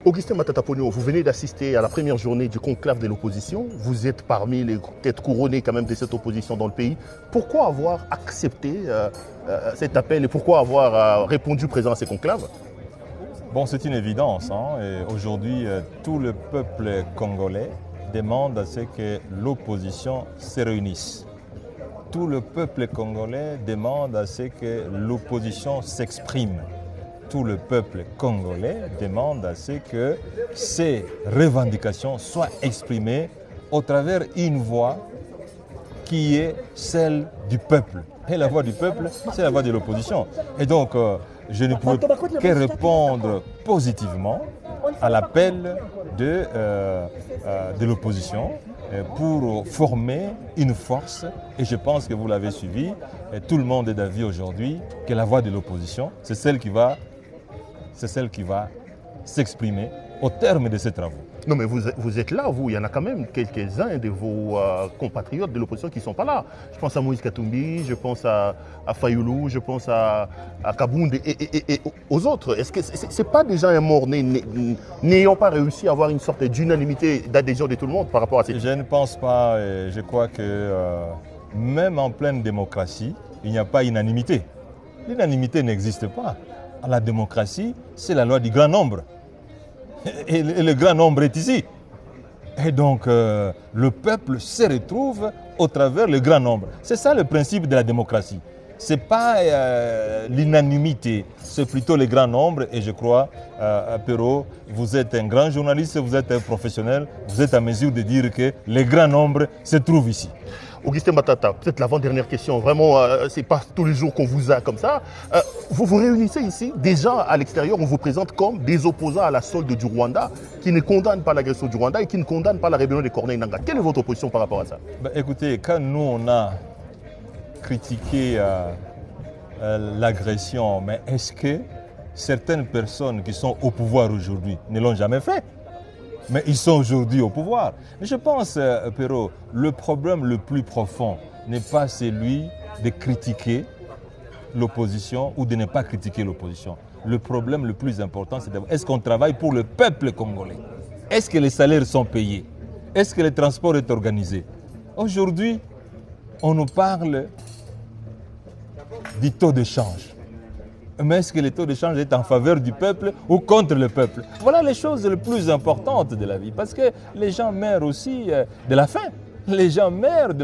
Augustin Matata Ponyo, vous venez d'assister à la première journée du conclave de l'opposition. Vous êtes parmi les têtes couronnées quand même de cette opposition dans le pays. Pourquoi avoir accepté cet appel et pourquoi avoir répondu présent à ces conclaves? Bon, c'est une évidence. Aujourd'hui, tout le peuple congolais demande à ce que l'opposition se réunisse. Tout le peuple congolais demande à ce que l'opposition s'exprime. Tout le peuple congolais demande à ce que ces revendications soient exprimées au travers d'une voix qui est celle du peuple. Et la voix du peuple, c'est la voix de l'opposition. Et donc, je ne peux que répondre positivement à l'appel de l'opposition pour former une force. Et je pense que vous l'avez suivi. Et tout le monde est d'avis aujourd'hui que la voix de l'opposition, c'est celle qui va s'exprimer au terme de ces travaux. Non, mais vous êtes là, vous. Il y en a quand même quelques-uns de vos compatriotes de l'opposition qui ne sont pas là. Je pense à Moïse Katumbi, je pense à Fayoulou, je pense à Kabound et aux autres. Est-ce que ce n'est pas déjà un mort-né n'ayant pas réussi à avoir une sorte d'unanimité, d'adhésion de tout le monde par rapport à ces... Je ne pense pas. Je crois que même en pleine démocratie, il n'y a pas unanimité. L'unanimité n'existe pas. La démocratie, c'est la loi du grand nombre. Et le grand nombre est ici. Et donc, le peuple se retrouve au travers le grand nombre. C'est ça le principe de la démocratie. Ce n'est pas l'unanimité, c'est plutôt le grand nombre. Et je crois, Perrault, vous êtes un grand journaliste, vous êtes un professionnel, vous êtes à mesure de dire que le grand nombre se trouve ici. Augustin Matata, peut-être l'avant-dernière question, vraiment, ce n'est pas tous les jours qu'on vous a comme ça. Vous vous réunissez ici, déjà à l'extérieur, on vous présente comme des opposants à la solde du Rwanda, qui ne condamnent pas l'agression du Rwanda et qui ne condamnent pas la rébellion de Corneille Nangaa. Quelle est votre position par rapport à ça? Écoutez, quand nous, on a critiqué l'agression, mais est-ce que certaines personnes qui sont au pouvoir aujourd'hui ne l'ont jamais fait? Mais ils sont aujourd'hui au pouvoir. Mais je pense, Perrault, le problème le plus profond n'est pas celui de critiquer l'opposition ou de ne pas critiquer l'opposition. Le problème le plus important, c'est est-ce qu'on travaille pour le peuple congolais? Est-ce que les salaires sont payés? Est-ce que le transport est organisé? Aujourd'hui, on nous parle du taux de change. Mais est-ce que le taux de change est en faveur du peuple ou contre le peuple? Voilà les choses les plus importantes de la vie. Parce que les gens meurent aussi de la faim. Les gens meurent de